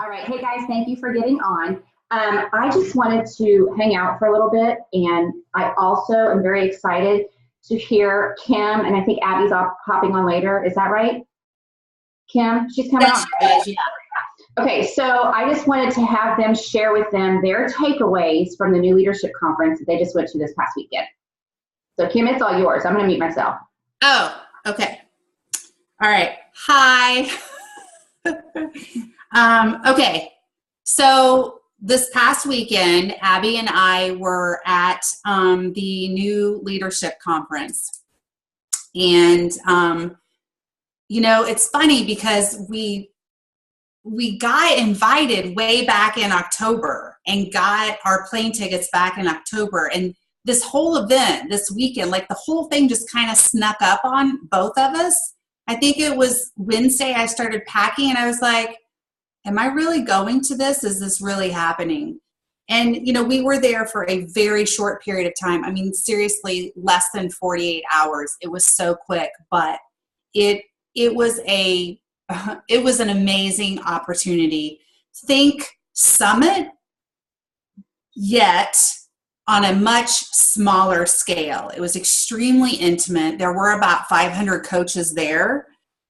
All right. Hey guys, thank you for getting on. I just wanted to hang out for a little bit, and I also am very excited to hear Kim, and I think Abby's hopping on later. Is that right? Kim, she's coming on. Yeah. Okay, so I just wanted to have them share with them their takeaways from the new leadership conference that they just went to this past weekend. So Kim, it's all yours. I'm going to mute myself. Oh, okay. All right. Hi. Okay. So this past weekend, Abby and I were at the new leadership conference. And, it's funny because we got invited way back in October and got our plane tickets back in October. And this whole event, this weekend, like the whole thing just kind of snuck up on both of us. I think it was Wednesday I started packing and I was like, am I really going to this? Is this really happening? And, we were there for a very short period of time. I mean, seriously, less than 48 hours. It was so quick, but it was an amazing opportunity. Think summit, yet on a much smaller scale. It was extremely intimate. There were about 500 coaches there,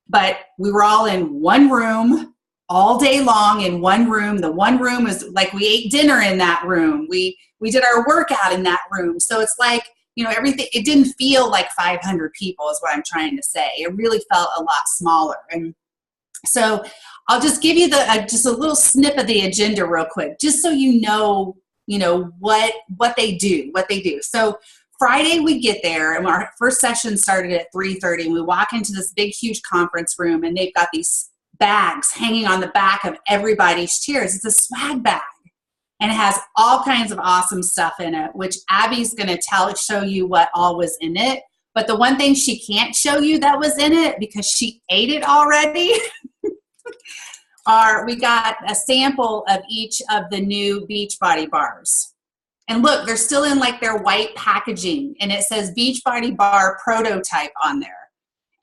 but we were all in one room all day long in one room. The one room is like we ate dinner in that room. We did our workout in that room. So it's like, everything, it didn't feel like 500 people is what I'm trying to say. It really felt a lot smaller. And so I'll just give you just a little snip of the agenda real quick, just so what they do. So Friday we get there and our first session started at 3:30 and we walk into this big, huge conference room and they've got these bags hanging on the back of everybody's chairs. It's a swag bag and it has all kinds of awesome stuff in it, which Abby's going to show you what all was in it. But the one thing she can't show you that was in it because she ate it already we got a sample of each of the new Beachbody bars. And look, they're still in like their white packaging and it says Beachbody bar prototype on there.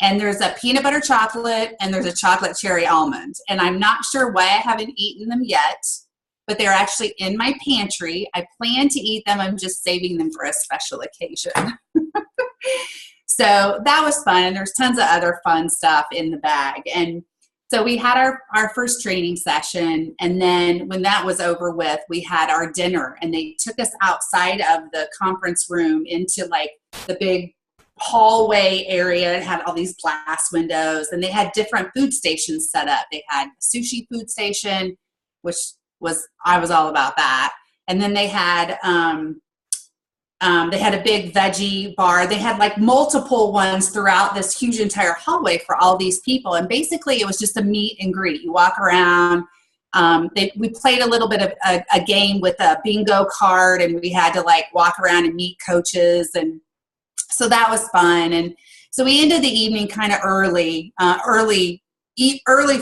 And there's a peanut butter chocolate and there's a chocolate cherry almond. And I'm not sure why I haven't eaten them yet, but they're actually in my pantry. I plan to eat them. I'm just saving them for a special occasion. So that was fun. And there's tons of other fun stuff in the bag. And so we had our first training session. And then when that was over with, we had our dinner and they took us outside of the conference room into like the big hallway area. It had all these glass windows and they had different food stations set up. They had a sushi food station, which I was all about that. And then they had a big veggie bar. They had like multiple ones throughout this huge entire hallway for all these people. And basically it was just a meet and greet. You walk around. We played a little bit of a game with a bingo card and we had to like walk around and meet coaches. And so that was fun. And so we ended the evening kind of early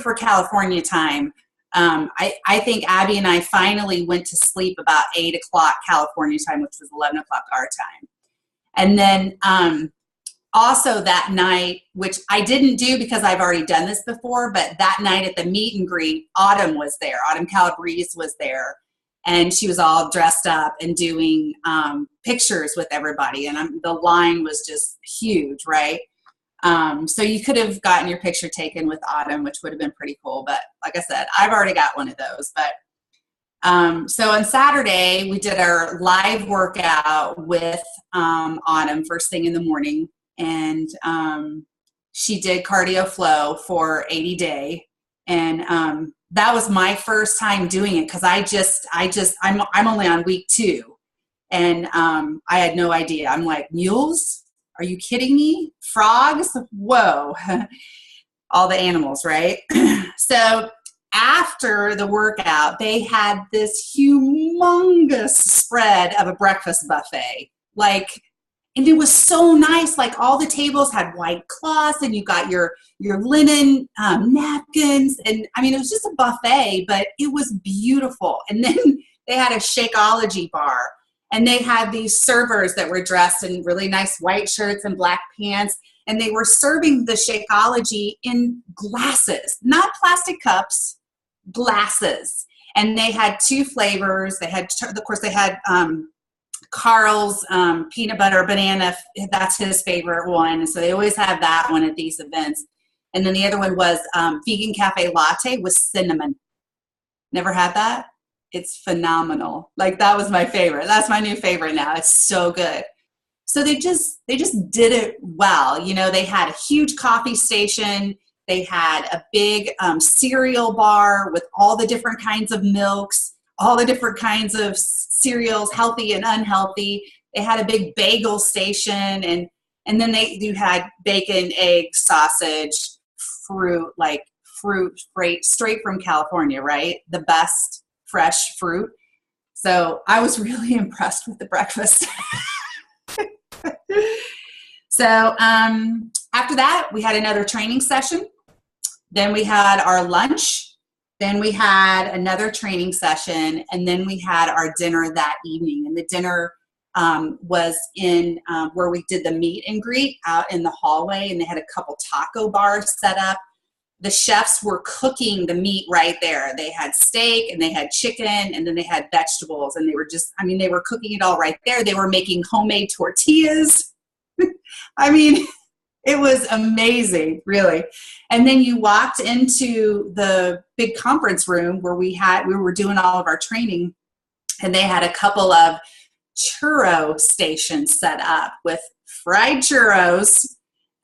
for California time. I think Abby and I finally went to sleep about 8 o'clock California time, which was 11 o'clock our time. And then also that night, which I didn't do because I've already done this before, but that night at the meet and greet, Autumn was there. Autumn Calabrese was there. And she was all dressed up and doing pictures with everybody. And the line was just huge, right? So you could have gotten your picture taken with Autumn, which would have been pretty cool. But like I said, I've already got one of those. But so on Saturday, we did our live workout with Autumn first thing in the morning. And she did cardio flow for 80 day. And that was my first time doing it because I'm only on week 2. And I had no idea. I'm like, mules? Are you kidding me? Frogs? Whoa. All the animals, right? So after the workout, they had this humongous spread of a breakfast buffet. And it was so nice. Like all the tables had white cloths and you got your linen napkins. And I mean, it was just a buffet, but it was beautiful. And then they had a Shakeology bar. And they had these servers that were dressed in really nice white shirts and black pants. And they were serving the Shakeology in glasses, not plastic cups, glasses. And they had 2 flavors. They had, of course, they had Carl's peanut butter banana. That's his favorite one. So they always have that one at these events. And then the other one was vegan cafe latte with cinnamon. Never had that? It's phenomenal. Like, that was my favorite. That's my new favorite now. It's so good. So they just did it well. You know, they had a huge coffee station. They had a big cereal bar with all the different kinds of milks, all the different kinds of cereals, healthy and unhealthy. They had a big bagel station, and then you had bacon, egg, sausage, fruit straight from California, right? The best fresh fruit. So I was really impressed with the breakfast. So after that, we had another training session. Then we had our lunch. Then we had another training session. And then we had our dinner that evening. And the dinner was in where we did the meet and greet out in the hallway. And they had a couple taco bars set up. The chefs were cooking the meat right there. They had steak and they had chicken and then they had vegetables. And they were they were cooking it all right there. They were making homemade tortillas. I mean, it was amazing, really. And then you walked into the big conference room where we were doing all of our training, and they had a couple of churro stations set up with fried churros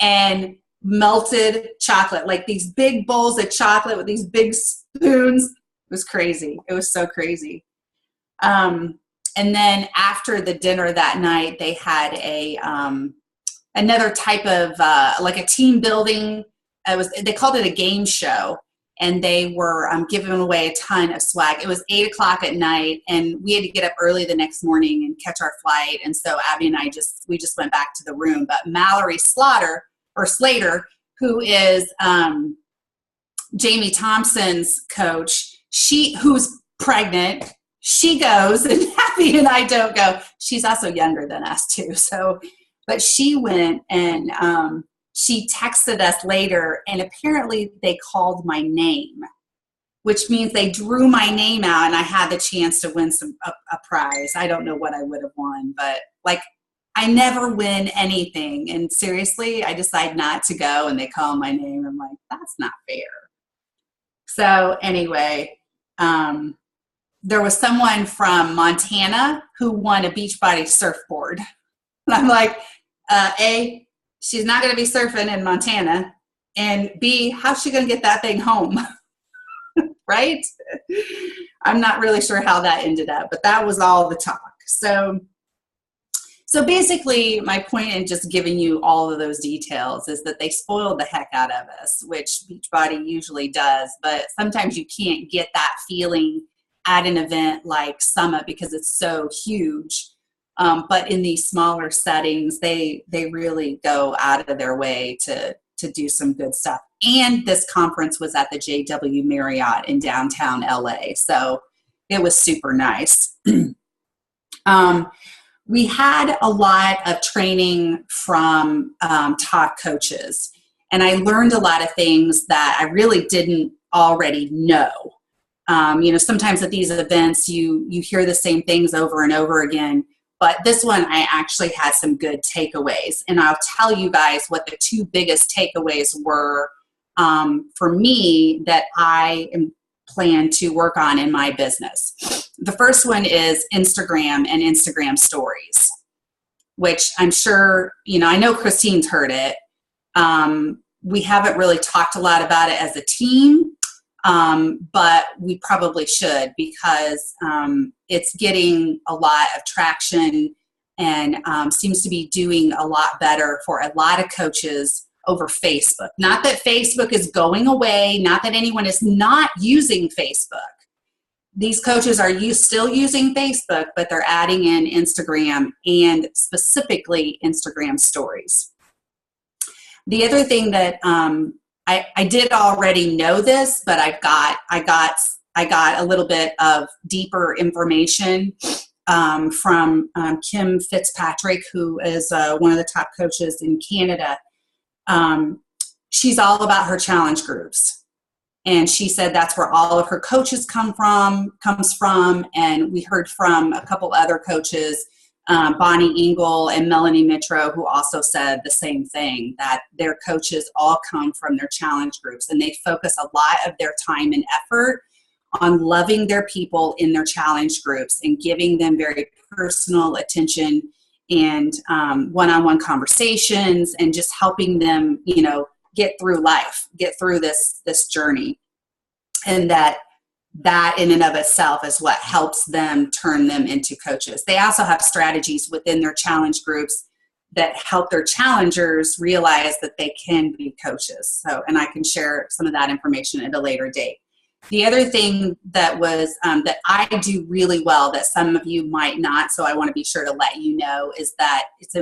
and melted chocolate, like these big bowls of chocolate with these big spoons. It was crazy. It was so crazy. And then after the dinner that night, they had another type of like a team building. They called it a game show, and they were giving away a ton of swag. It was 8:00 at night, and we had to get up early the next morning and catch our flight. And so Abby and I just went back to the room. But Mallory Slater, who is Jamie Thompson's coach, who's pregnant, she goes, and Abby and I don't go. She's also younger than us too. So, but she went, and she texted us later, and apparently they called my name, which means they drew my name out, and I had the chance to win a prize. I don't know what I would have won, but like, I never win anything. And seriously, I decide not to go, and they call my name. I'm like, that's not fair. So anyway, there was someone from Montana who won a Beachbody surfboard. And I'm like, A, she's not going to be surfing in Montana. And B, how's she going to get that thing home? Right? I'm not really sure how that ended up, but that was all the talk. So basically, my point in just giving you all of those details is that they spoiled the heck out of us, which Beachbody usually does. But sometimes you can't get that feeling at an event like Summit because it's so huge. But in these smaller settings, they really go out of their way to do some good stuff. And this conference was at the JW Marriott in downtown LA. So it was super nice. We had a lot of training from top coaches, and I learned a lot of things that I really didn't already know. Sometimes at these events, you hear the same things over and over again, but this one I actually had some good takeaways, and I'll tell you guys what the 2 biggest takeaways were for me that I plan to work on in my business. The first one is Instagram and Instagram stories, which I'm sure, I know Christine's heard it. We haven't really talked a lot about it as a team, but we probably should because it's getting a lot of traction and seems to be doing a lot better for a lot of coaches over Facebook. Not that Facebook is going away, not that anyone is not using Facebook. These coaches are still using Facebook, but they're adding in Instagram and specifically Instagram stories. The other thing that I did already know this, but I got a little bit of deeper information from Kim Fitzpatrick, who is one of the top coaches in Canada. She's all about her challenge groups. And she said that's where all of her coaches comes from. And we heard from a couple other coaches, Bonnie Engel and Melanie Mitro, who also said the same thing, that their coaches all come from their challenge groups, and they focus a lot of their time and effort on loving their people in their challenge groups and giving them very personal attention and one-on-one conversations, and just helping them, get through life, get through this journey. And that in and of itself is what helps them turn them into coaches. They also have strategies within their challenge groups that help their challengers realize that they can be coaches. So, and I can share some of that information at a later date. The other thing that was that I do really well that some of you might not, so I want to be sure to let you know, is that it's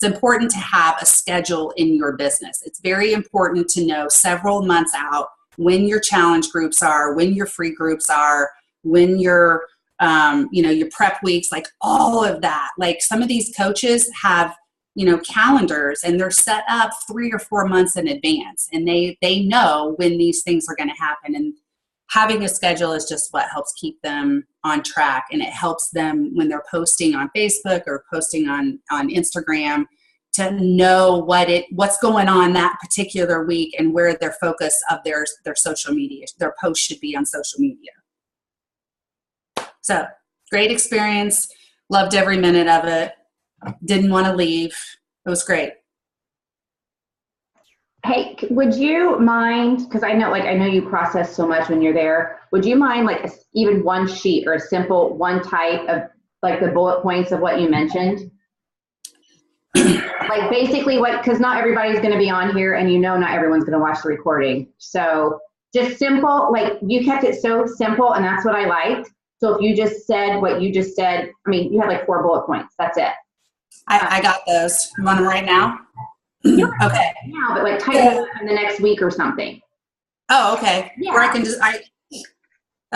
important to have a schedule in your business. It's very important to know several months out when your challenge groups are, when your free groups are, when your your prep weeks, like all of that. Like some of these coaches have calendars, and they're set up 3 or 4 months in advance, and they know when these things are going to happen. And having a schedule is just what helps keep them on track, and it helps them when they're posting on Facebook or posting on Instagram to know what's going on that particular week and where their focus of their social media, their posts should be on social media. So great experience, loved every minute of it. Didn't want to leave. It was great. Hey, would you mind, because I know you process so much when you're there, would you mind even one sheet or a simple one type of the bullet points of what you mentioned? Basically because not everybody's going to be on here, and not everyone's going to watch the recording. So just simple, you kept it so simple, and that's what I liked. So if you just said what you just said, you had 4 bullet points. That's it. I got those. You want them right now? Okay. Now, but type it up in the next week or something. Oh, okay. Yeah. Or I can just,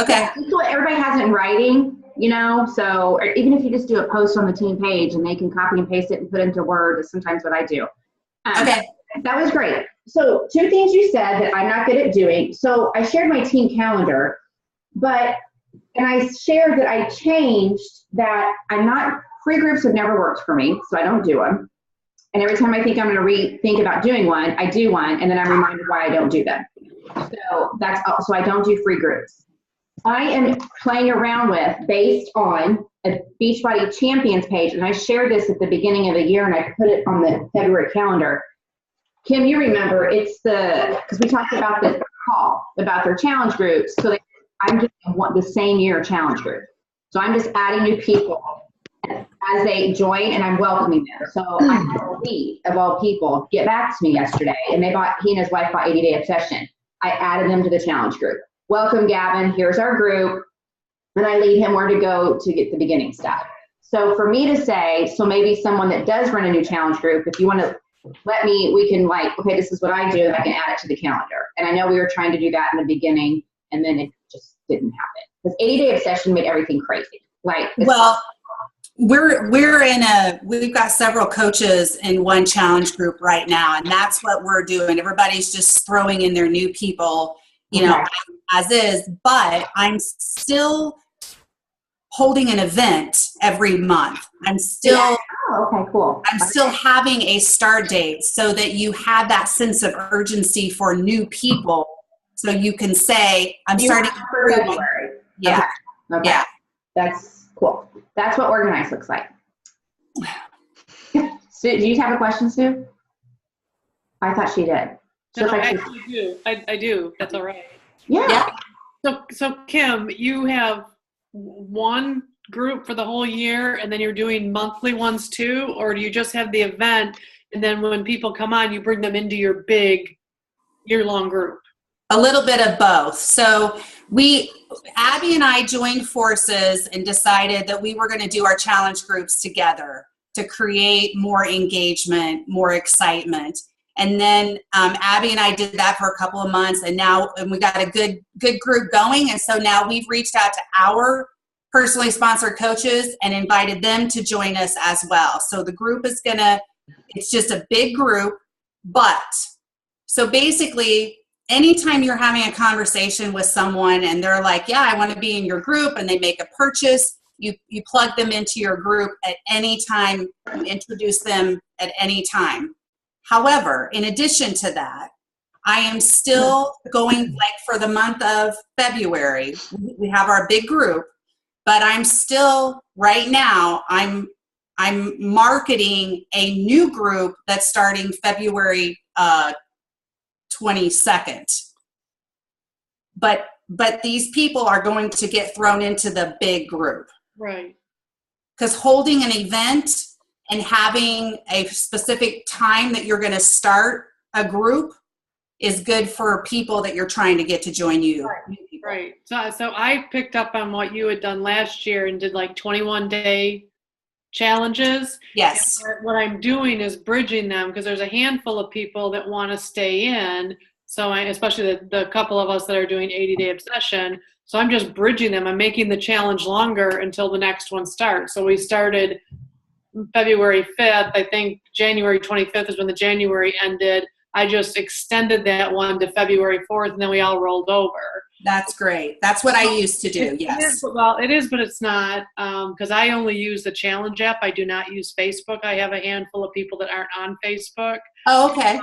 okay. So everybody has it in writing, so or even if you just do a post on the team page and they can copy and paste it and put it into Word, is sometimes what I do. Okay. That was great. So 2 things you said that I'm not good at doing. So I shared my team calendar, and I shared that I changed that free groups have never worked for me, so I don't do them. And every time I think I'm going to think about doing one, I do one, and then I'm reminded why I don't do them. So I don't do free groups. I am playing around with, based on a Beachbody Champions page, and I shared this at the beginning of the year, and I put it on the February calendar. Kim, you remember, because we talked about this call, about their challenge groups, so I'm just the same year challenge group. So I'm just adding new people as they join, and I'm welcoming them. So I had a lead of all people get back to me yesterday, and he and his wife bought 80 Day Obsession. I added them to the challenge group. Welcome, Gavin. Here's our group. And I lead him where to go to get the beginning stuff. So for me to say, so maybe someone that does run a new challenge group, if you want to let me, we can okay, this is what I do, and I can add it to the calendar. And I know we were trying to do that in the beginning, and then it just didn't happen. Because 80 Day Obsession made everything crazy. We've got several coaches in one challenge group right now, and that's what we're doing. Everybody's just throwing in their new people, as is, but I'm still holding an event every month. I'm still, okay, cool. I'm still having a start date so that you have that sense of urgency for new people. So you can say, I'm starting in February. Yeah. Okay. Yeah. That's cool. That's what organized looks like. Sue, do you have a question, Sue? I thought she did. No, I actually do. I do. That's all right. Yeah. So Kim, you have one group for the whole year, and then you're doing monthly ones too, or do you just have the event, and then when people come on, you bring them into your big year-long group? A little bit of both. So Abby and I joined forces and decided that we were going to do our challenge groups together to create more engagement, more excitement. And then Abby and I did that for a couple of months, and we got a good group going. And so now we've reached out to our personally sponsored coaches and invited them to join us as well. So the group is it's just a big group, so basically anytime you're having a conversation with someone and they're like, yeah, I want to be in your group, and they make a purchase, you plug them into your group at any time, you introduce them at any time. However, in addition to that, I am still going, like for the month of February, we have our big group, but I'm still, right now, I'm marketing a new group that's starting February 22nd. But these people are going to get thrown into the big group. Right. Because holding an event and having a specific time that you're going to start a group is good for people that you're trying to get to join you. Right. So I picked up on what you had done last year and did like 21-day challenges. Yes. And what I'm doing is bridging them, because there's a handful of people that want to stay in. So especially the couple of us that are doing 80-day obsession. So I'm just bridging them. I'm making the challenge longer until the next one starts. So we started February 5th. I think January 25th is when the January ended. I just extended that one to February 4th, and then we all rolled over. That's great. That's what I used to do, yes. It is, but it's not, because I only use the challenge app. I do not use Facebook. I have a handful of people that aren't on Facebook. Oh, okay.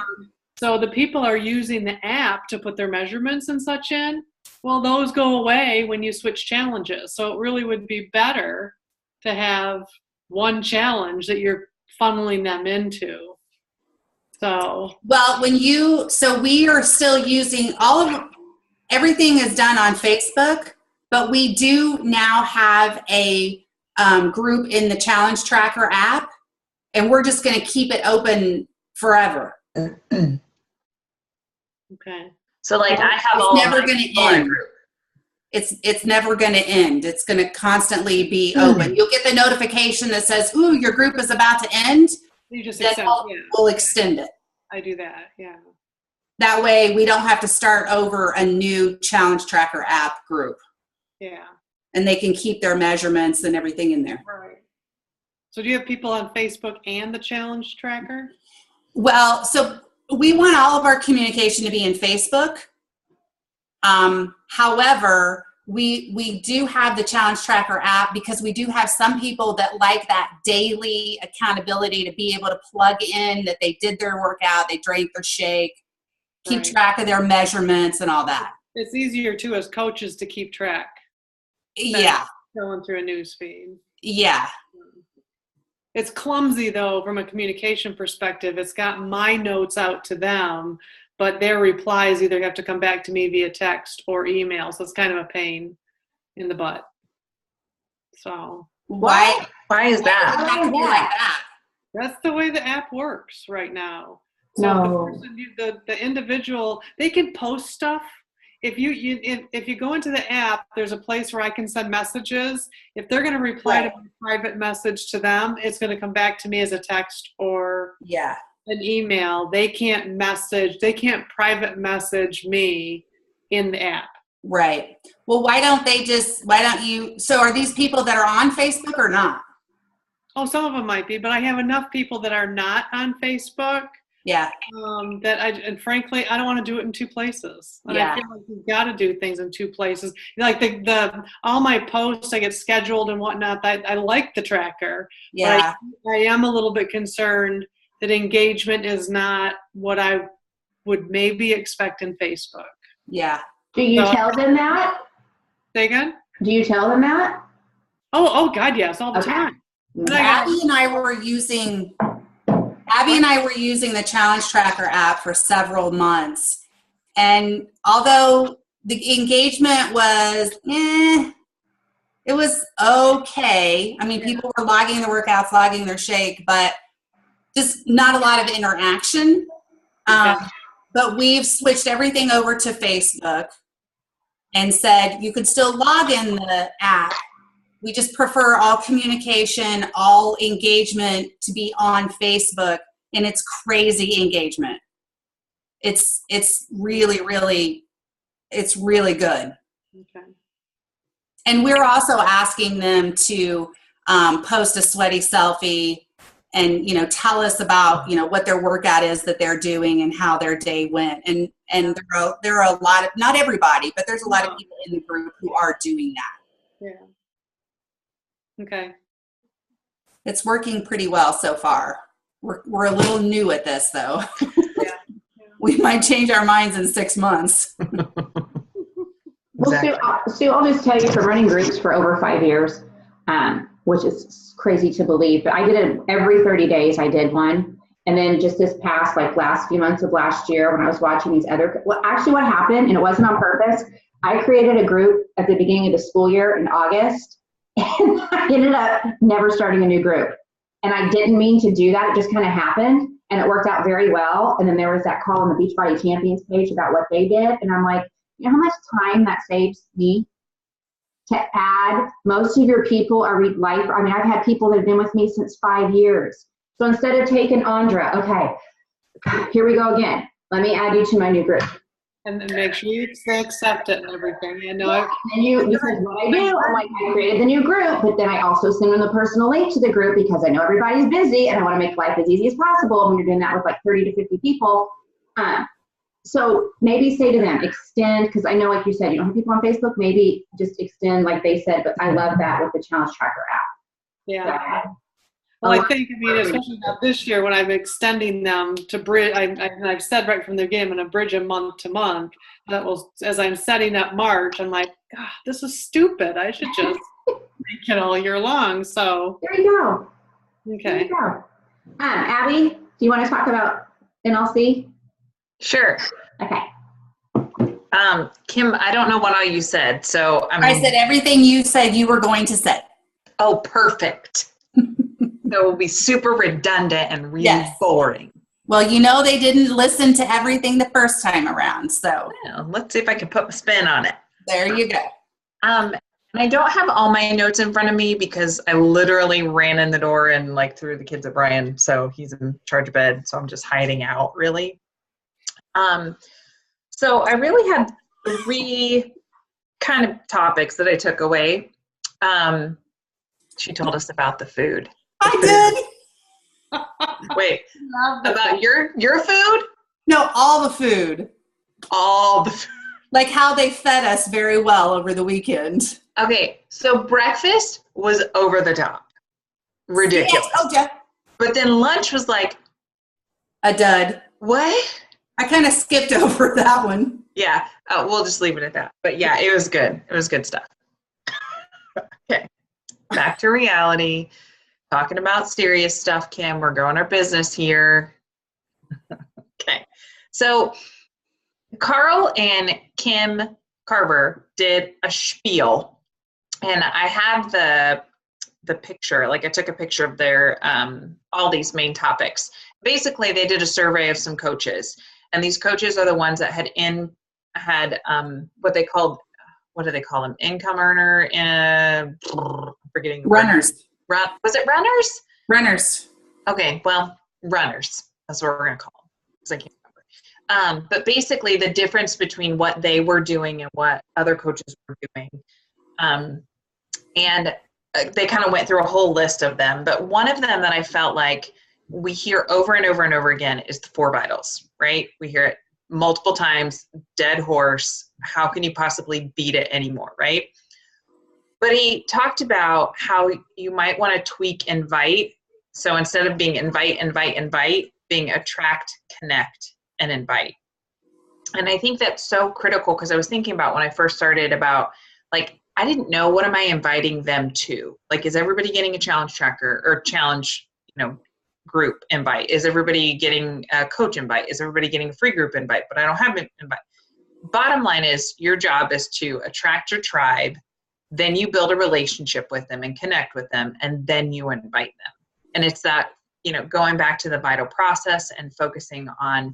So the people are using the app to put their measurements and such in. Well, those go away when you switch challenges. So it really would be better to have one challenge that you're funneling them into. So, well, we are still using everything is done on Facebook, but we do now have a group in the Challenge Tracker app, and we're just going to keep it open forever. Okay. So like I have it's never going to end. It's never going to end. It's going to constantly be open. You'll get the notification that says, "Ooh, your group is about to end." You just then accept, we'll extend it. I do that, yeah. That way we don't have to start over a new Challenge Tracker app group. Yeah. And they can keep their measurements and everything in there. Right. So do you have people on Facebook and the Challenge Tracker? Well, so we want all of our communication to be in Facebook. However, we do have the Challenge Tracker app because we do have some people that like that daily accountability to be able to plug in that they did their workout, they drank their shake, keep track of their measurements and all that. It's easier too as coaches to keep track. Yeah. Going through a news feed. Yeah. It's clumsy though from a communication perspective. It's got my notes out to them, but their replies either have to come back to me via text or email. So it's kind of a pain in the butt. So why is that? Why have to be like that? That's the way the app works right now. So No. the individual, they can post stuff. If you go into the app, there's a place where I can send messages. If they're going to reply to my private message to them, it's going to come back to me as a text or an email. They can't private message me in the app. Right. Well, why don't you, so are these people that are on Facebook or not? Oh, some of them might be, but I have enough people that are not on Facebook. Yeah. And frankly, I don't want to do it in two places. And yeah. I feel like you've got to do things in two places. Like all my posts, I get scheduled and whatnot. I like the tracker. Yeah. But I am a little bit concerned that engagement is not what I would maybe expect in Facebook. Yeah. Do you tell them that? Say again? Do you tell them that? Oh God, yes, all the time. Abby and I were using the Challenge Tracker app for several months. And although the engagement was, it was okay. I mean, people were logging their workouts, logging their shake, but just not a lot of interaction. But we've switched everything over to Facebook and said you could still log in the app. We just prefer all communication, all engagement to be on Facebook, and it's crazy engagement. It's really, really, it's really good. Okay. And we're also asking them to post a sweaty selfie and, tell us about, what their workout is that they're doing and how their day went. And And there are a lot of, not everybody, but there's a lot of people in the group who are doing that. Yeah. Okay. It's working pretty well so far. We're a little new at this, though. Yeah. We might change our minds in 6 months. Well, Sue, I'll just tell you, for running groups for over 5 years, which is crazy to believe, but I did it every 30 days. I did one. And then just this past, like last few months of last year, when I was watching these other, well, actually what happened, and it wasn't on purpose, I created a group at the beginning of the school year in August, and I ended up never starting a new group. And I didn't mean to do that. It just kind of happened, and it worked out very well. And then there was that call on the Beachbody Champions page about what they did. And I'm like, you know how much time that saves me to add? Most of your people are life. I mean, I've had people that have been with me since 5 years. So instead of taking Andra, okay, here we go again. Let me add you to my new group. And then make sure you accept it and everything. You know. Yeah, and because what I do, I'm like, I created the new group, but then I also send them the personal link to the group because I know everybody's busy and I want to make life as easy as possible when you're doing that with like 30 to 50 people. So maybe say to them, extend, because I know, like you said, you don't have people on Facebook, maybe just extend like they said, but I love that with the Challenge Tracker app. Yeah. Well, I think, especially now this year when I'm extending them to bridge, I've said right from the beginning, I'm going to bridge them month to month. That will, as I'm setting up March, I'm like, God, this is stupid. I should just make it all year long. So there you go. Okay. There you go. Abby, do you want to talk about NLC? Sure. Okay. Kim, I don't know what all you said, so I said everything you said you were going to say. Oh, perfect. So it will be super redundant and really boring. Well, you know they didn't listen to everything the first time around, so. Well, let's see if I can put a spin on it. There you go. And I don't have all my notes in front of me because I literally ran in the door and like threw the kids at Brian, so he's in charge of bed, so I'm just hiding out, really. So I really had 3 kind of topics that I took away. She told us about the food. I did. Wait, about your food? No, all the food. All the food. Like how they fed us very well over the weekend. Okay, so breakfast was over the top. Ridiculous. Yes, but then lunch was like a dud. What? I kind of skipped over that one. Yeah, we'll just leave it at that. But yeah, it was good. It was good stuff. Okay, back to reality. Talking about serious stuff, Kim. We're growing our business here. Okay, so Carl and Kim Carver did a spiel, and I have the picture. Like I took a picture of their all these main topics. Basically, they did a survey of some coaches, and these coaches are the ones that had what they called, what do they call them? Income earner and forgetting the runners. Was it runners? Runners. Okay, well, runners. That's what we're gonna call them because I can't remember. But basically, the difference between what they were doing and what other coaches were doing, and they kind of went through a whole list of them. But one of them that I felt like we hear over and over and over again is the 4 vitals, right? We hear it multiple times, dead horse. How can you possibly beat it anymore, right? But he talked about how you might want to tweak invite. So instead of being invite, being attract, connect, and invite. And I think that's so critical because I was thinking about when I first started about, like, I didn't know, what am I inviting them to? Like, is everybody getting a challenge tracker or challenge, group invite? Is everybody getting a coach invite? Is everybody getting a free group invite? But I don't have an invite. Bottom line is your job is to attract your tribe. Then you build a relationship with them and connect with them, and then you invite them. And it's that, going back to the vital process and focusing on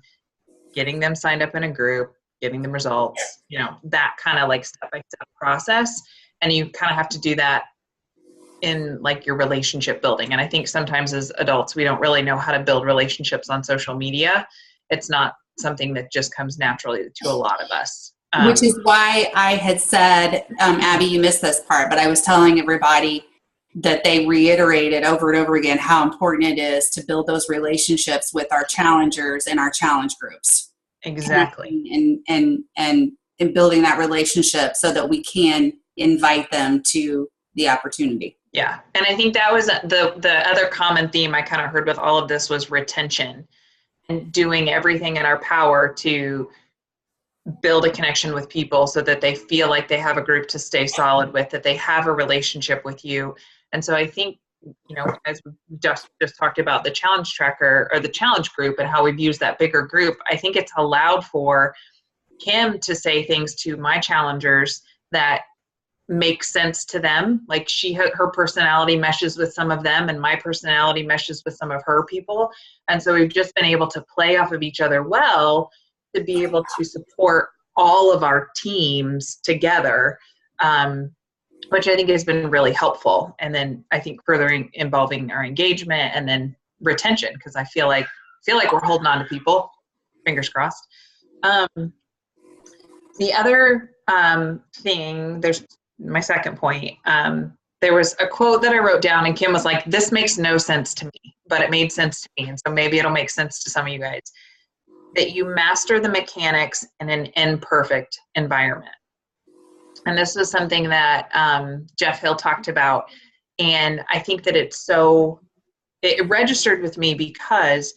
getting them signed up in a group, getting them results, that kind of like step-by-step process. And you kind of have to do that in like your relationship building. And I think sometimes as adults, we don't really know how to build relationships on social media. It's not something that just comes naturally to a lot of us. Which is why I had said, Abby, you missed this part, but I was telling everybody that they reiterated over and over again how important it is to build those relationships with our challengers and our challenge groups. Exactly. and building that relationship so that we can invite them to the opportunity. Yeah. And I think that was the other common theme I kind of heard with all of this was retention and doing everything in our power to build a connection with people so that they feel like they have a group to stay solid with, that they have a relationship with you. And so I think, as we just talked about the challenge tracker or the challenge group and how we've used that bigger group, I think it's allowed for Kim to say things to my challengers that make sense to them. Like her personality meshes with some of them and my personality meshes with some of her people. And so we've just been able to play off of each other well to be able to support all of our teams together, which I think has been really helpful. And then I think further involving our engagement and then retention, because I feel like we're holding on to people, fingers crossed. The other thing, there's my second point. There was a quote that I wrote down and Kim was like, this makes no sense to me, but it made sense to me. And so maybe it'll make sense to some of you guys. That you master the mechanics in an imperfect environment. And this was something that Jeff Hill talked about. And I think that it registered with me because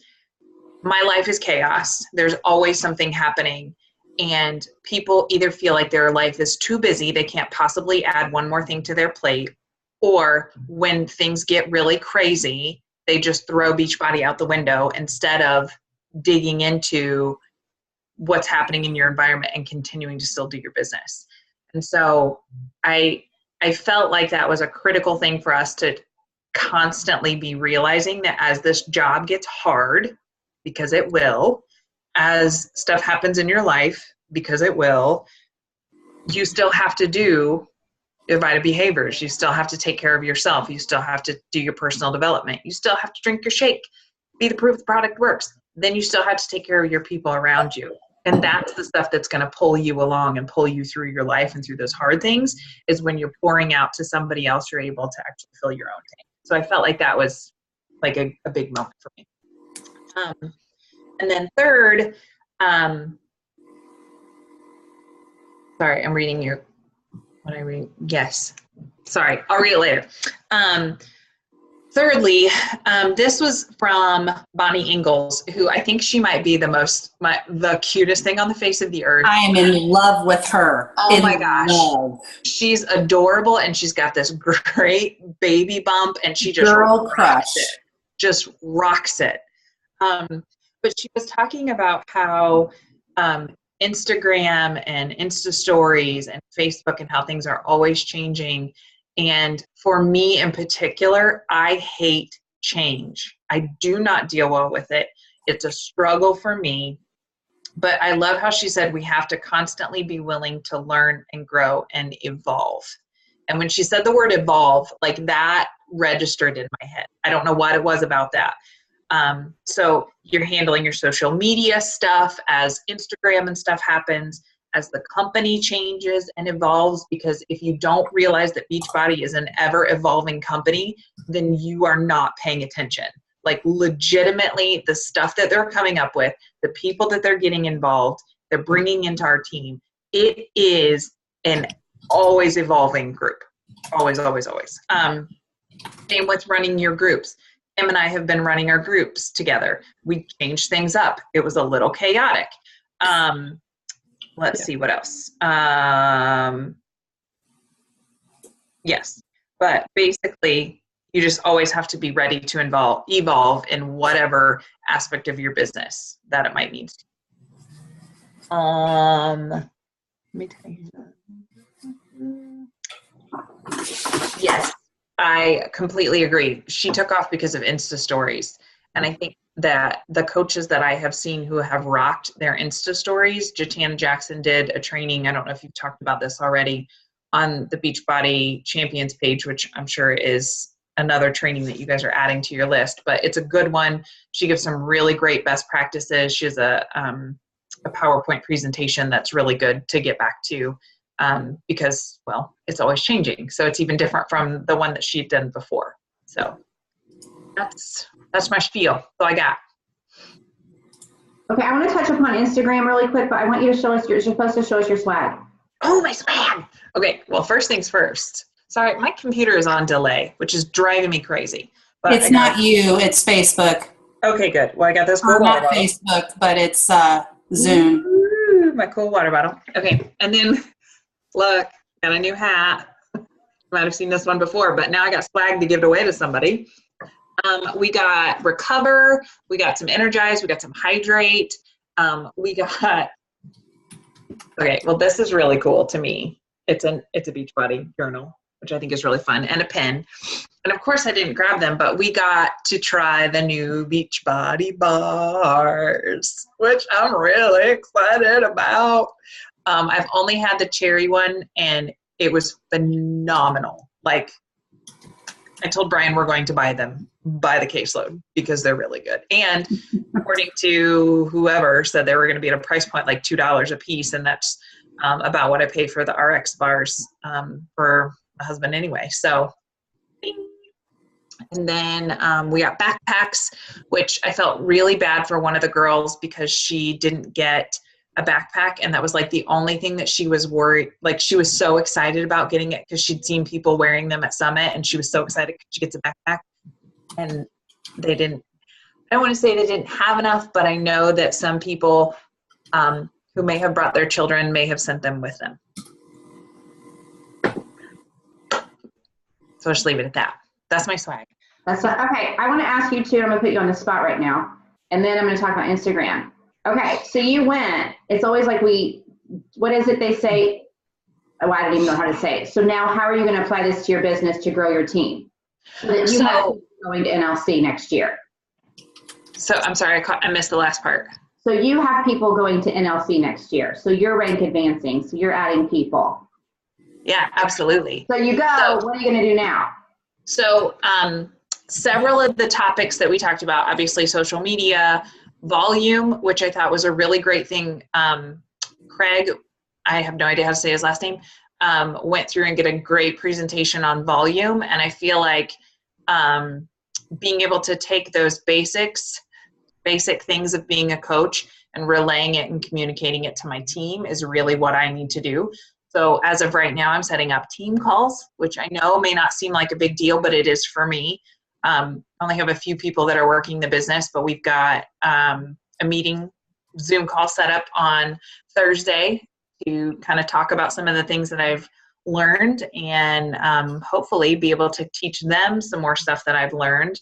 my life is chaos. There's always something happening. And people either feel like their life is too busy, they can't possibly add one more thing to their plate, or when things get really crazy, they just throw Beachbody out the window instead of digging into what's happening in your environment and continuing to still do your business. And so I felt like that was a critical thing for us to constantly be realizing that as this job gets hard, because it will, as stuff happens in your life, because it will, you still have to do Vita behaviors. You still have to take care of yourself. You still have to do your personal development. You still have to drink your shake, be the proof the product works. Then you still have to take care of your people around you. And that's the stuff that's going to pull you along and pull you through your life and through those hard things, is when you're pouring out to somebody else, you're able to actually fill your own tank. So I felt like that was like a big moment for me. And then third, sorry, I'm reading what I read. Yes. Sorry, I'll read it later. Thirdly, this was from Bonnie Ingalls, who I think she might be the cutest thing on the face of the earth. I am in love with her. Oh my gosh. She's adorable and she's got this great baby bump and she just just rocks it. But she was talking about how Instagram and Insta stories and Facebook and how things are always changing. And for me in particular, I hate change. I do not deal well with it. It's a struggle for me. But I love how she said we have to constantly be willing to learn and grow and evolve. And when she said the word evolve, like that registered in my head. I don't know what it was about that. So you're handling your social media stuff as Instagram and stuff happens, as the company changes and evolves, because if you don't realize that Beachbody is an ever evolving company, then you are not paying attention. Like legitimately the stuff that they're coming up with, the people that they're getting involved, they're bringing into our team. It is an always evolving group. Always, always, always. Same with running your groups. Kim and I have been running our groups together. We changed things up. It was a little chaotic. Let's see what else. Yes, but basically you just always have to be ready to evolve in whatever aspect of your business that it might need. Let me tell you. Yes, I completely agree. She took off because of Insta stories. And I think that the coaches that I have seen who have rocked their Insta stories, Jatana Jackson did a training, I don't know if you've talked about this already, on the Beachbody Champions page, which I'm sure is another training that you guys are adding to your list, but it's a good one. She gives some really great best practices. She has a PowerPoint presentation that's really good to get back to because, well, it's always changing. So it's even different from the one that she'd done before. So that's my spiel. So I got. Okay, I want to touch upon Instagram really quick, but I want you to show us you're supposed to show us your swag. Oh, my swag. Okay, well, first things first. Sorry, my computer is on delay, which is driving me crazy. But It's not you, it's Facebook. Okay, good. Well, I got this cool Or water not bottle. Facebook, but it's Zoom. Ooh, my cool water bottle. Okay, and then look, got a new hat. You might have seen this one before, but now I got swag to give it away to somebody. We got Recover, we got some Energize, we got some Hydrate, we got, okay, well, this is really cool to me. It's a Beachbody journal, which I think is really fun, and a pen. And of course I didn't grab them, but we got to try the new Beachbody bars, which I'm really excited about. I've only had the cherry one, and it was phenomenal. Like, I told Brian we're going to buy them by the caseload because they're really good. And according to whoever said they were going to be at a price point like $2 a piece, and that's about what I paid for the RX bars for my husband anyway. So, and then we got backpacks, which I felt really bad for one of the girls because she didn't get a backpack, and that was like the only thing that she was worried. Like, she was so excited about getting it because she'd seen people wearing them at Summit, and she was so excited because she gets a backpack, and they didn't. I don't want to say they didn't have enough, but I know that some people who may have brought their children may have sent them with them. So I'll just leave it at that. That's my swag. Okay, I want to ask you too, I'm going to put you on the spot right now, and then I'm going to talk about Instagram. Okay, so you went, it's always like what is it they say? Oh, I don't even know how to say it. So now how are you going to apply this to your business to grow your team? So that you have people going to NLC next year. So I'm sorry, I missed the last part. So you have people going to NLC next year. So you're rank advancing, so you're adding people. Yeah, absolutely. So you go, what are you going to do now? So several of the topics that we talked about, obviously social media, volume, which I thought was a really great thing. Craig, I have no idea how to say his last name, went through and get a great presentation on volume. And I feel like being able to take those basic things of being a coach and relaying it and communicating it to my team is really what I need to do. So as of right now, I'm setting up team calls, which I know may not seem like a big deal, but it is for me. I only have a few people that are working the business, but we've got a meeting Zoom call set up on Thursday to kind of talk about some of the things that I've learned and hopefully be able to teach them some more stuff that I've learned,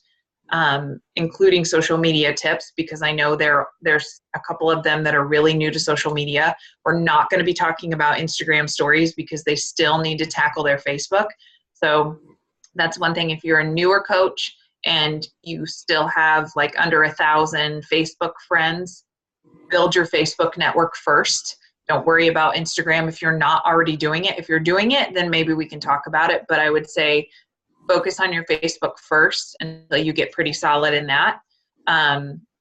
including social media tips, because I know there's a couple of them that are really new to social media. We're not going to be talking about Instagram stories because they still need to tackle their Facebook. So that's one thing. If you're a newer coach and you still have like under 1,000 Facebook friends, build your Facebook network first. Don't worry about Instagram if you're not already doing it. If you're doing it, then maybe we can talk about it. But I would say focus on your Facebook first until you get pretty solid in that.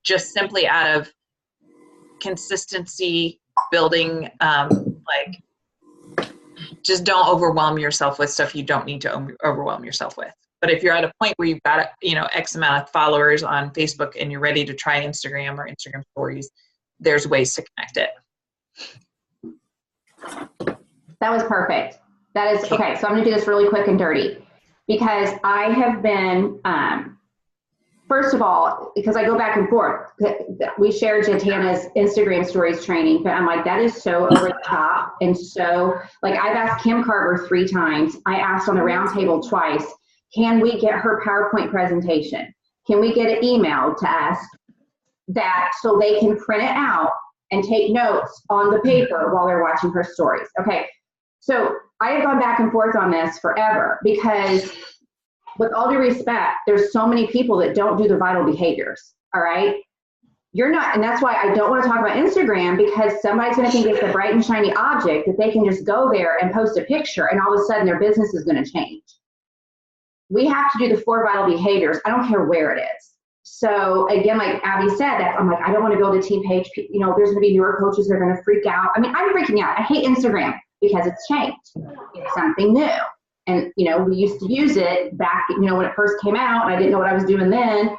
Just simply out of consistency, building, just don't overwhelm yourself with stuff you don't need to overwhelm yourself with. But if you're at a point where you've got, X amount of followers on Facebook and you're ready to try Instagram or Instagram stories, there's ways to connect it. That was perfect. That is, okay, so I'm gonna do this really quick and dirty because I have been, first of all, because I go back and forth, we shared Jatana's Instagram stories training, but I'm like, that is so over the top. And so, like, I've asked Kim Carver 3 times. I asked on the roundtable twice, can we get her PowerPoint presentation? Can we get an email to us that so they can print it out and take notes on the paper while they're watching her stories? Okay, so I have gone back and forth on this forever because with all due respect, there's so many people that don't do the vital behaviors, all right? You're not, and that's why I don't want to talk about Instagram, because somebody's going to think it's a bright and shiny object that they can just go there and post a picture and all of a sudden their business is going to change. We have to do the 4 vital behaviors. I don't care where it is. So again, like Abby said, that I'm like, I don't want to go to team page. There's going to be newer coaches that are going to freak out. I mean, I'm freaking out. I hate Instagram because it's changed. It's something new. And, we used to use it back, when it first came out, and I didn't know what I was doing then.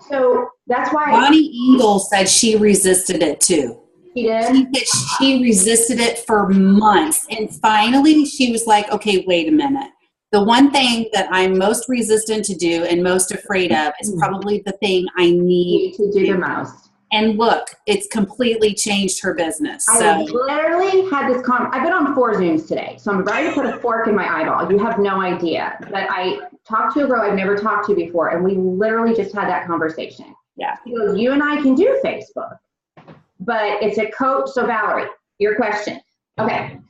So that's why Bonnie Ingalls said she resisted it too. she did. She said she resisted it for months. And finally, she was like, okay, wait a minute. The one thing that I'm most resistant to do and most afraid of is probably the thing I need to do the most. And look, it's completely changed her business. I So literally had this I've been on 4 Zooms today, so I'm ready to put a fork in my eyeball. You have no idea. But I talked to a girl I've never talked to before, and we literally just had that conversation. Yeah. She goes, you and I can do Facebook, but it's a coach. So Valerie, your question. Okay.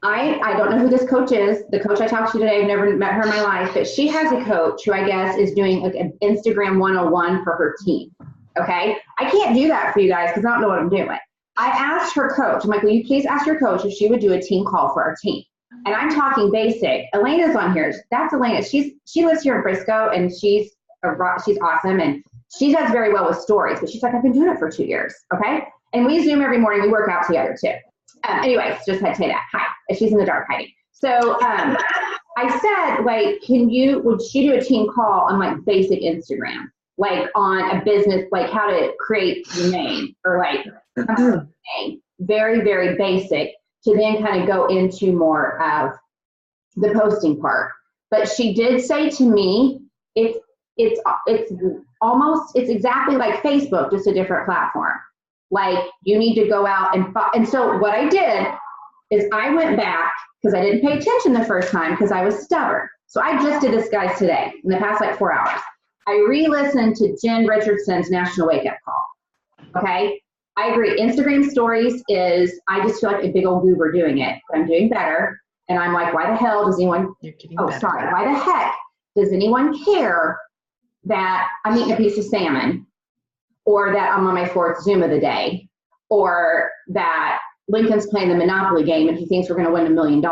I don't know who this coach is. The coach I talked to today, I've never met her in my life, but she has a coach who I guess is doing like an Instagram 101 for her team. Okay. I can't do that for you guys because I don't know what I'm doing. I asked her coach, I'm like, will you please ask your coach if she would do a team call for our team? And I'm talking basic. Elena's on here. That's Elena. She lives here in Frisco, and she's awesome, and she does very well with stories, but she's like, I've been doing it for 2 years. Okay. And we Zoom every morning. We work out together too. Anyways, just had to say that. Hi. She's in the dark hiding. So I said, like, would she do a team call on like basic Instagram, like on a business, like how to create your name or like very, very basic, to then kind of go into more of the posting part. But she did say to me, it's exactly like Facebook, just a different platform. Like you need to go out and so what I did is I went back because I didn't pay attention the first time because I was stubborn. So I just did this, guys, today in the past like 4 hours. I re-listened to Jen Richardson's National Wake Up Call. Okay. I agree. Instagram stories I just feel like a big old goober doing it, but I'm doing better. And I'm like, why the hell does anyone, why the heck does anyone care that I'm eating a piece of salmon, or that I'm on my 4th Zoom of the day, or that Lincoln's playing the Monopoly game and he thinks we're going to win $1 million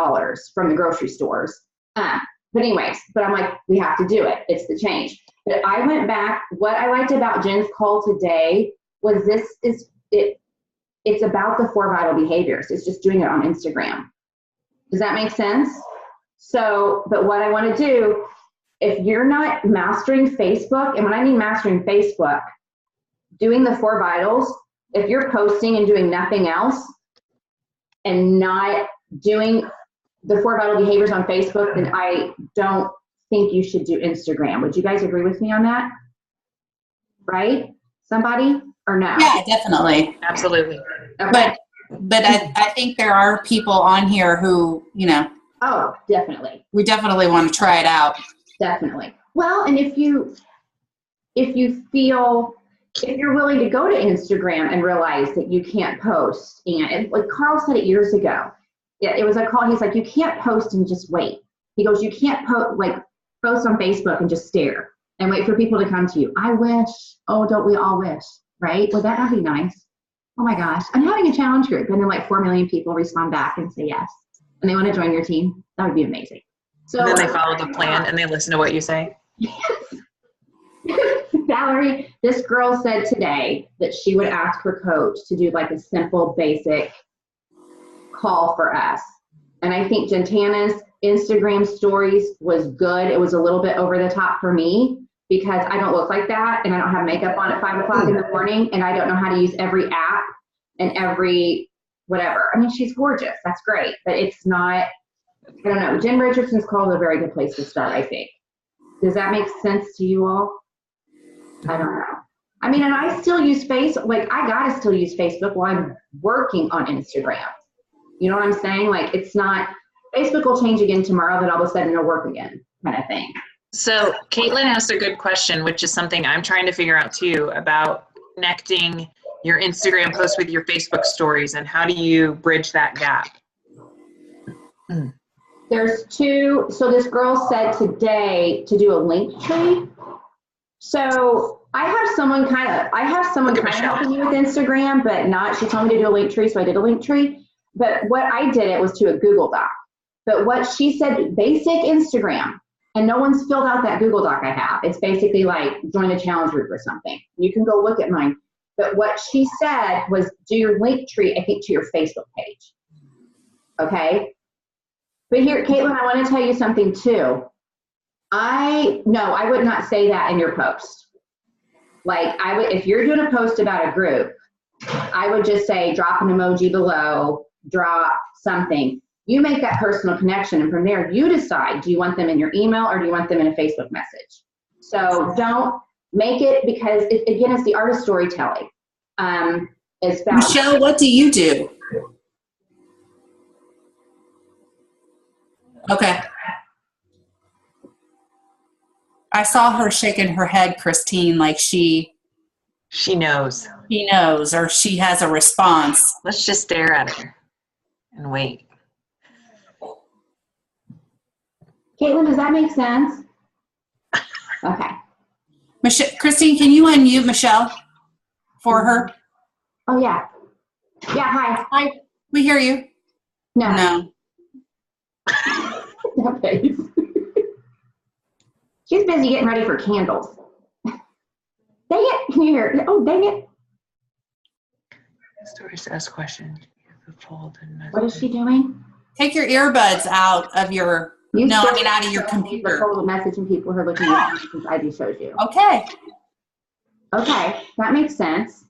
from the grocery stores. But I'm like, we have to do it. It's the change. But I went back. What I liked about Jen's call today was it's about the 4 vital behaviors. It's just doing it on Instagram. Does that make sense? So, but what I want to do, if you're not mastering Facebook, and when I mean mastering Facebook, doing the 4 vitals, if you're posting and doing nothing else and not doing the 4 vital behaviors on Facebook, then I don't think you should do Instagram. Would you guys agree with me on that? Right? Somebody or no? yeah, definitely. Absolutely. Okay. But I think there are people on here who, Oh, definitely. we definitely want to try it out. Definitely. Well, and if you're willing to go to Instagram and realize that you can't post, and like Carl said it years ago, it was a call. He's like, you can't post and just wait. He goes, you can't post on Facebook and just stare and wait for people to come to you. I wish. Oh, don't we all wish, right? Would that not be nice? Oh my gosh, I'm having a challenge group, and then like 4 million people respond back and say yes, and they want to join your team. That would be amazing. So and then they follow the plan and they listen to what you say. Yes. Valerie, this girl said today that she would ask her coach to do like a simple, basic call for us. And I think Gentana's Instagram stories was good. It was a little bit over the top for me because I don't look like that, and I don't have makeup on at 5 o'clock in the morning, and I don't know how to use every app and every whatever. I mean, she's gorgeous. That's great. But it's not, I don't know. Jen Richardson's call is a very good place to start, I think. Does that make sense to you all? I don't know. I mean, and I still use Facebook. Like, I got to still use Facebook while I'm working on Instagram. You know what I'm saying? Like, it's not, Facebook will change again tomorrow, but all of a sudden it'll work again, kind of thing. So Caitlin asked a good question, which is something I'm trying to figure out too, about connecting your Instagram posts with your Facebook stories, and how do you bridge that gap? There's 2. So this girl said today to do a link tree. So I have someone kind of helping me with Instagram, but not. She told me to do a link tree, so I did a link tree. But what I did, it was to a Google Doc. But what she said, basic Instagram, and no one's filled out that Google Doc I have. It's basically like join a challenge group or something. You can go look at mine. But what she said was do your link tree, I think, to your Facebook page. Okay? But here, Caitlin, I want to tell you something too. I would not say that in your post. Like I would, if you're doing a post about a group, I would just say, drop an emoji below, drop something. You make that personal connection, and from there, you decide, do you want them in your email or do you want them in a Facebook message? So don't make it, because again, it's the art of storytelling. It's about Michelle, what do you do? Okay. I saw her shaking her head, Christine, like she knows. knows, or she has a response. Let's just stare at her and wait. Caitlin, does that make sense? Okay. Christine, can you unmute Michelle for her? Oh, yeah. Yeah, hi. Hi. We hear you. No. That face. She's busy getting ready for candles. Dang it. Can you hear it? Oh, dang it. Stories ask questions. What is she doing? Take your earbuds out of your, out of your The computer. total messaging people who are looking at it, since ID shows you. Okay. Okay, that makes sense.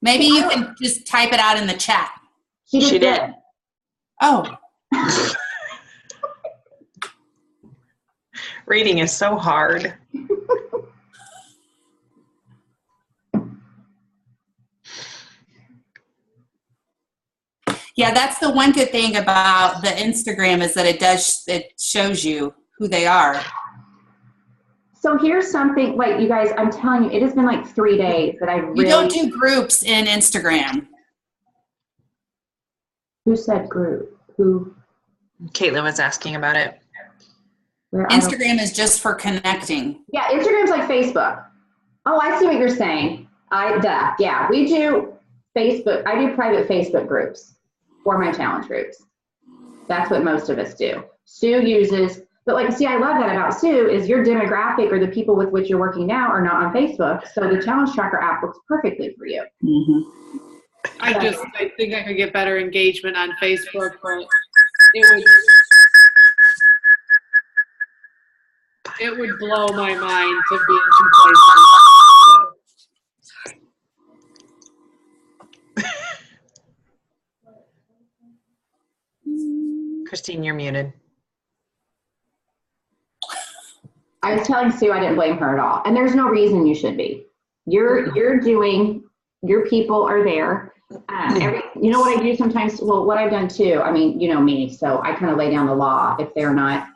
Maybe you can just type it out in the chat. She did. Oh. Reading is so hard. Yeah, that's the one good thing about the Instagram, is that it shows you who they are. So here's something, like, you guys, I'm telling you, it has been like 3 days that I really... You don't do groups in Instagram. Who said group? Who? Caitlin was asking about it. Instagram is just for connecting. Yeah, Instagram's like Facebook. Oh, I see what you're saying. Yeah, we do Facebook. I do private Facebook groups for my challenge groups. That's what most of us do. Sue uses, but like, see, I love that about Sue, is your demographic or the people with which you're working now are not on Facebook. So the Challenge Tracker app works perfectly for you. Mm-hmm. I think I could get better engagement on Facebook, but it would blow my mind to be in 2 places. Christine, you're muted. I was telling Sue I didn't blame her at all. And there's no reason you should be. You're doing, your people are there. You know what I do sometimes? Well, what I've done too, I mean, you know me, so I kind of lay down the law if they're not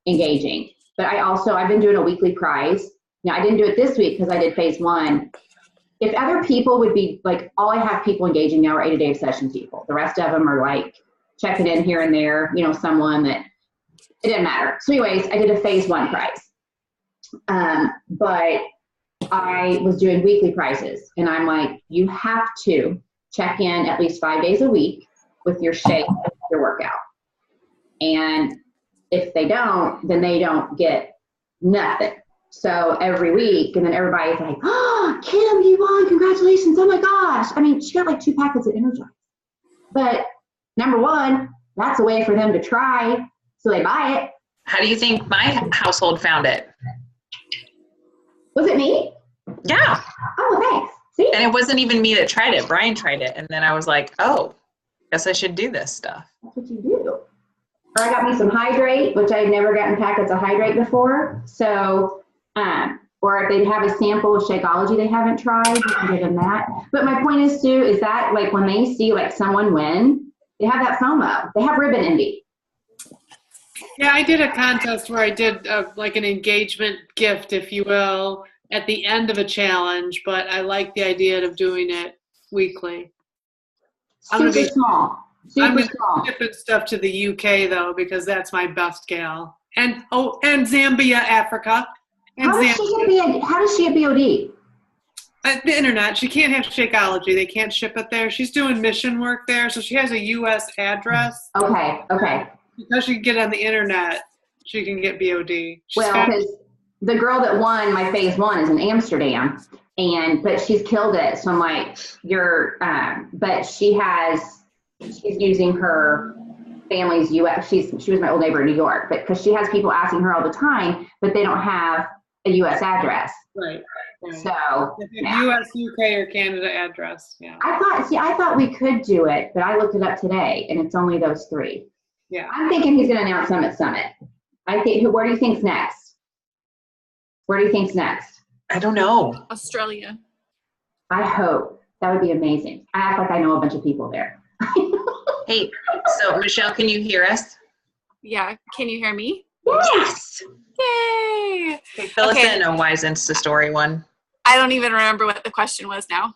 engaging. But I've been doing a weekly prize. Now, I didn't do it this week because I did phase 1. If other people would be, like, all I have people engaging now are 80-day session people. The rest of them are like checking in here and there, someone that, it didn't matter. So anyways, I did a phase 1 prize. But I was doing weekly prizes, and I'm like, you have to check in at least 5 days a week with your shake, your workout. And if they don't, then they don't get nothing. So every week, and then everybody's like, oh, Kim, you won, congratulations, oh my gosh. I mean, she got like 2 packets of Energize. But number one, that's a way for them to try, so they buy it. How do you think my household found it? Was it me? Yeah. Oh, thanks. See? And it wasn't even me that tried it. Brian tried it. And then I was like, oh, guess I should do this stuff. That's what you do. Or I got me some Hydrate, which I'd never gotten packets of Hydrate before. So, or if they have a sample of Shakeology they haven't tried, you can give them that. But my point is, Sue, is that like when they see like someone win, they have that FOMO. They have ribbon envy. Yeah, I did a contest where I did like an engagement gift, if you will, at the end of a challenge, but I like the idea of doing it weekly. Super small. I'm Super small. shipping stuff to the UK though, because that's my best gal. And Zambia, Africa. And How does she get BOD? The internet. She can't have Shakeology. They can't ship it there. She's doing mission work there, so she has a U.S. address. Okay. Because she can get on the internet, she can get BOD. Well, because the girl that won my phase 1 is in Amsterdam, but she's killed it. So I'm like, but she's using her family's U.S. She was my old neighbor in New York, but because she has people asking her all the time, but they don't have a U.S. address. Right. Right. So yeah. US, UK, or Canada address. Yeah. I thought we could do it, but I looked it up today and it's only those 3. Yeah. I'm thinking he's going to announce them at Summit. Where do you think's next? Where do you think's next? I don't know. Australia. I hope. That would be amazing. I act like I know a bunch of people there. Hey, so Michelle, can you hear us? Yeah. Can you hear me? Yes. Yay! Okay, fill us Okay. in on Wise Insta Story one. I don't even remember what the question was now.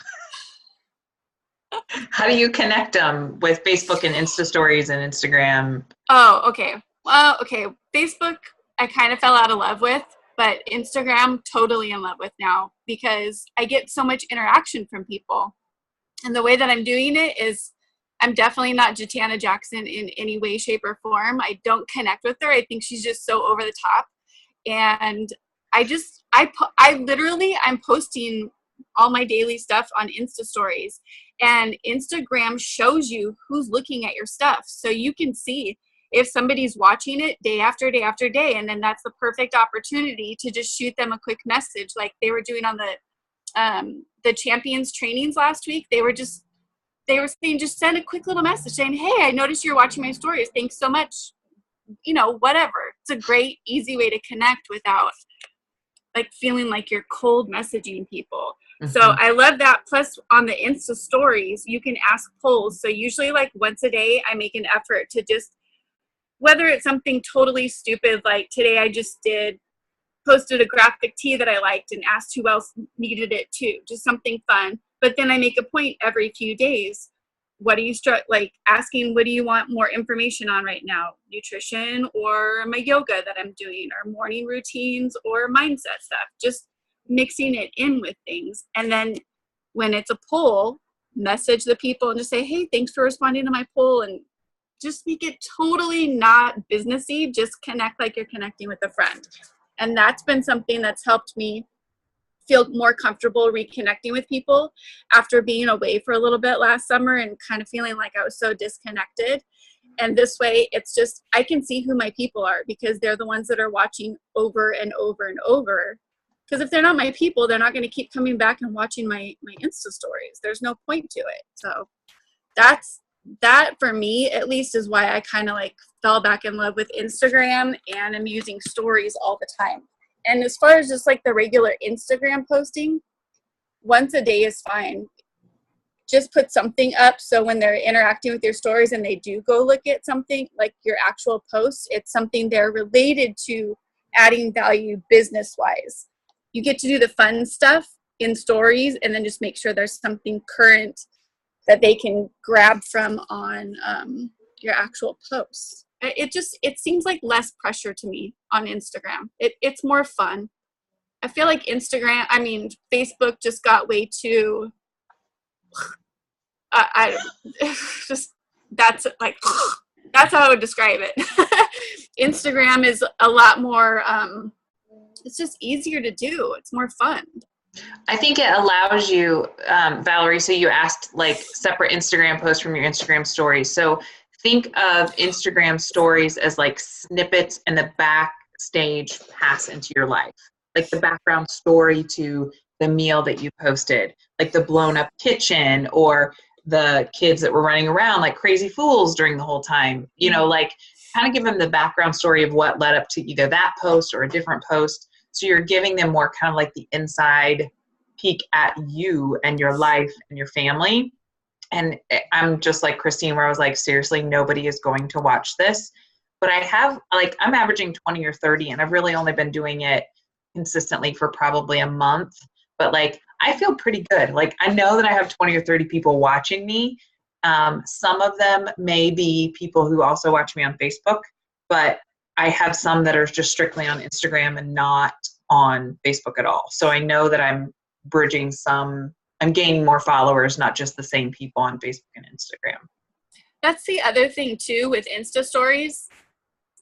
How do you connect them with Facebook and Insta Stories and Instagram? Oh, okay. Well, okay. Facebook, I kind of fell out of love with, but Instagram, totally in love with now because I get so much interaction from people. And the way that I'm doing it is I'm definitely not Jatana Jackson in any way, shape, or form. I don't connect with her. I think she's just so over the top. And I'm posting all my daily stuff on Insta stories, and Instagram shows you who's looking at your stuff. So you can see if somebody's watching it day after day after day, and then that's the perfect opportunity to just shoot them a quick message like they were doing on the champions trainings last week. They were saying, just send a quick little message saying, hey, I noticed you're watching my stories. Thanks so much. Whatever. It's a great, easy way to connect without like feeling like you're cold messaging people. Mm-hmm. So I love that. Plus on the Insta stories, you can ask polls. So usually like once a day, I make an effort to just, whether it's something totally stupid, like today I just posted a graphic tee that I liked and asked who else needed it too, just something fun. But then I make a point every few days. Asking, what do you want more information on right now? Nutrition or my yoga that I'm doing or morning routines or mindset stuff, just mixing it in with things. And then when it's a poll, message the people and just say, hey, thanks for responding to my poll, and just make it totally not businessy. Just connect like you're connecting with a friend. And that's been something that's helped me feel more comfortable reconnecting with people after being away for a little bit last summer and kind of feeling like I was so disconnected. And this way, it's just, I can see who my people are because they're the ones that are watching over and over and over. Because if they're not my people, they're not going to keep coming back and watching my Insta stories. There's no point to it. So that for me, at least, is why I kind of like fell back in love with Instagram and I'm using stories all the time. And as far as just like the regular Instagram posting, once a day is fine. Just put something up so when they're interacting with your stories and they do go look at something like your actual post, it's something they're related to adding value business-wise. You get to do the fun stuff in stories and then just make sure there's something current that they can grab from on your actual posts. It seems like less pressure to me on Instagram. It's more fun. I feel like Facebook just got way too, that's how I would describe it. Instagram is a lot more, it's just easier to do. It's more fun. I think it allows you, Valerie, so you asked like separate Instagram posts from your Instagram stories. So think of Instagram stories as like snippets in the backstage pass into your life, like the background story to the meal that you posted, like the blown up kitchen or the kids that were running around like crazy fools during the whole time, like kind of give them the background story of what led up to either that post or a different post. So you're giving them more kind of like the inside peek at you and your life and your family. And I'm just like Christine, where I was like, seriously, nobody is going to watch this. But I'm averaging 20 or 30, and I've really only been doing it consistently for probably a month. But like, I feel pretty good. Like, I know that I have 20 or 30 people watching me. Some of them may be people who also watch me on Facebook, but I have some that are just strictly on Instagram and not on Facebook at all. So I know that I'm gaining more followers, not just the same people on Facebook and Instagram. That's the other thing too with Insta stories,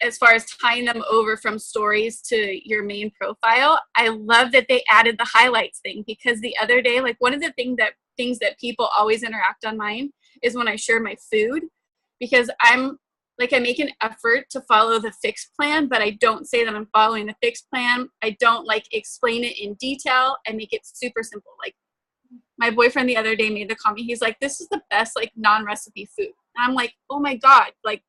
as far as tying them over from stories to your main profile. I love that they added the highlights thing, because the other day, like one of the things that people always interact on mine is when I share my food, because I'm like I make an effort to follow the fixed plan, but I don't say that I'm following the fixed plan. I don't like explain it in detail. I make it super simple. Like my boyfriend the other day made the comment, he's like, this is the best like non-recipe food. And I'm like, oh my God, like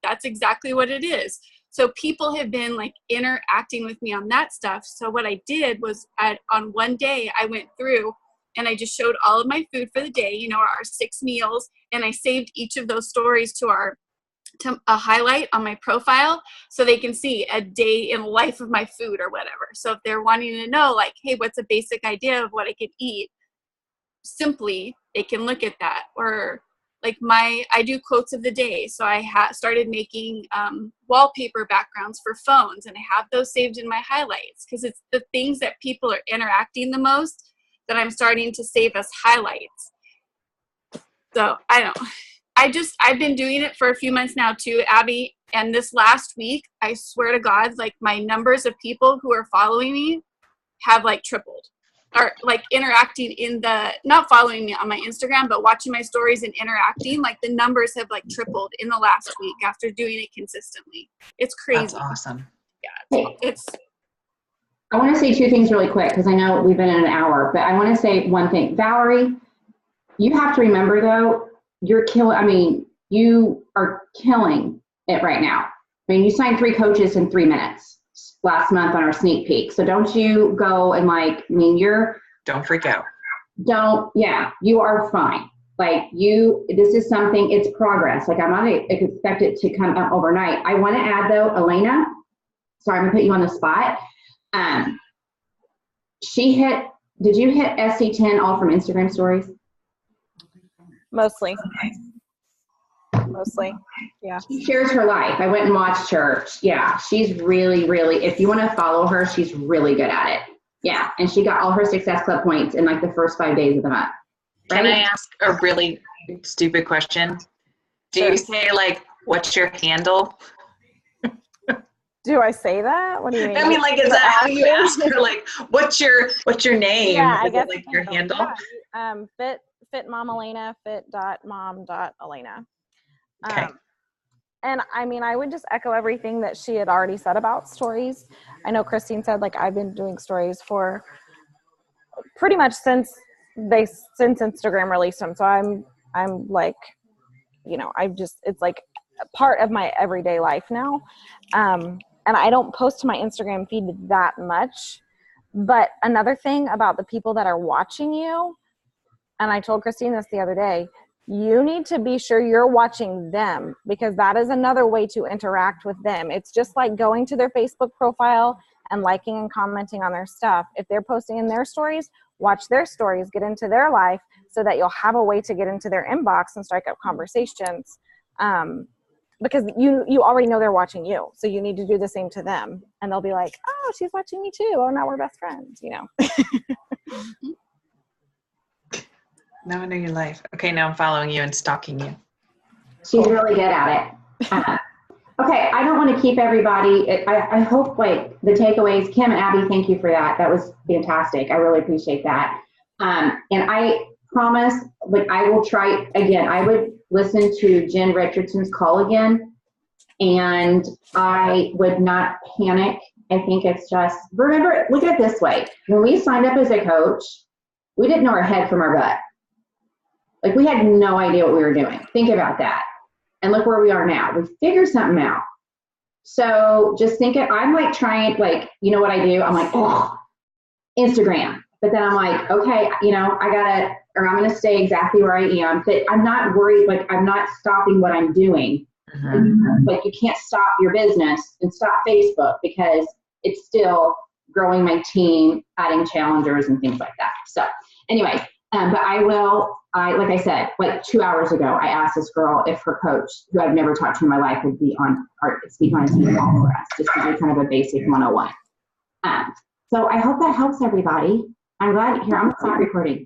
that's exactly what it is. So people have been like interacting with me on that stuff. So what I did was on one day I went through and I just showed all of my food for the day, you know, our 6 meals, and I saved each of those stories to a highlight on my profile so they can see a day in life of my food or whatever. So if they're wanting to know like, hey, what's a basic idea of what I could eat, simply they can look at that. Or like I do quotes of the day. So I started making wallpaper backgrounds for phones, and I have those saved in my highlights because it's the things that people are interacting the most that I'm starting to save as highlights. So I've been doing it for a few months now too, Abby. And this last week, I swear to God, like my numbers of people who are following me have like tripled, or like interacting not following me on my Instagram, but watching my stories and interacting. Like the numbers have like tripled in the last week after doing it consistently. It's crazy. That's awesome. Yeah, it's I want to say 2 things really quick because I know we've been in an hour, but I want to say one thing. Valerie, you have to remember though, you are killing it right now. I mean, you signed 3 coaches in 3 minutes last month on our sneak peek. So don't you go and don't freak out. You are fine. Like this is something, it's progress. Like I'm not expect it to come up overnight. I want to add though, Elena, sorry, I'm gonna put you on the spot. Did you hit SC10 all from Instagram stories? Mostly, yeah. She shares her life. I went and watched her. Yeah, she's really, really, if you want to follow her, she's really good at it. Yeah, and she got all her Success Club points in like the first 5 days of the month. Right? Can I ask a really stupid question? Do you say like, what's your handle? Do I say that? What do you mean? I mean, like, is that how you ask her? Like, what's your name? Yeah, I is guess it like your handle? Yeah. Fit Mom Elena, fit.mom.elena. Okay. And I mean, I would just echo everything that she had already said about stories. I know Christine said, like, I've been doing stories for pretty much since Instagram released them. So I'm like, you know, it's like a part of my everyday life now. And I don't post to my Instagram feed that much. But another thing about the people that are watching you, and I told Christine this the other day, you need to be sure you're watching them, because that is another way to interact with them. It's just like going to their Facebook profile and liking and commenting on their stuff. If they're posting in their stories, watch their stories, get into their life so that you'll have a way to get into their inbox and strike up conversations. Because you already know they're watching you. So you need to do the same to them. And they'll be like, oh, she's watching me too. Oh, now we're best friends, you know. Now I know your life. Okay, now I'm following you and stalking you. She's really good at it. Okay, I don't want to keep everybody. I hope like the takeaways, Kim and Abby, thank you for that. That was fantastic. I really appreciate that. And I promise, like I will try again. I would listen to Jen Richardson's call again, and I would not panic. I think it's just, remember, look at it this way. When we signed up as a coach, we didn't know our head from our butt. Like we had no idea what we were doing. Think about that. And look where we are now. We figured something out. So just think I'm like trying, like, you know what I do? I'm like, oh, Instagram. But then I'm like, okay, you know, I'm going to stay exactly where I am. But I'm not worried. Like I'm not stopping what I'm doing. Mm-hmm. Like you can't stop your business and stop Facebook because it's still growing my team, adding challengers and things like that. So anyways, but like I said, like 2 hours ago, I asked this girl if her coach, who I've never talked to in my life, would speak on a team call for us, just to do kind of a basic 101. So I hope that helps everybody. I'm glad here. I'm not recording.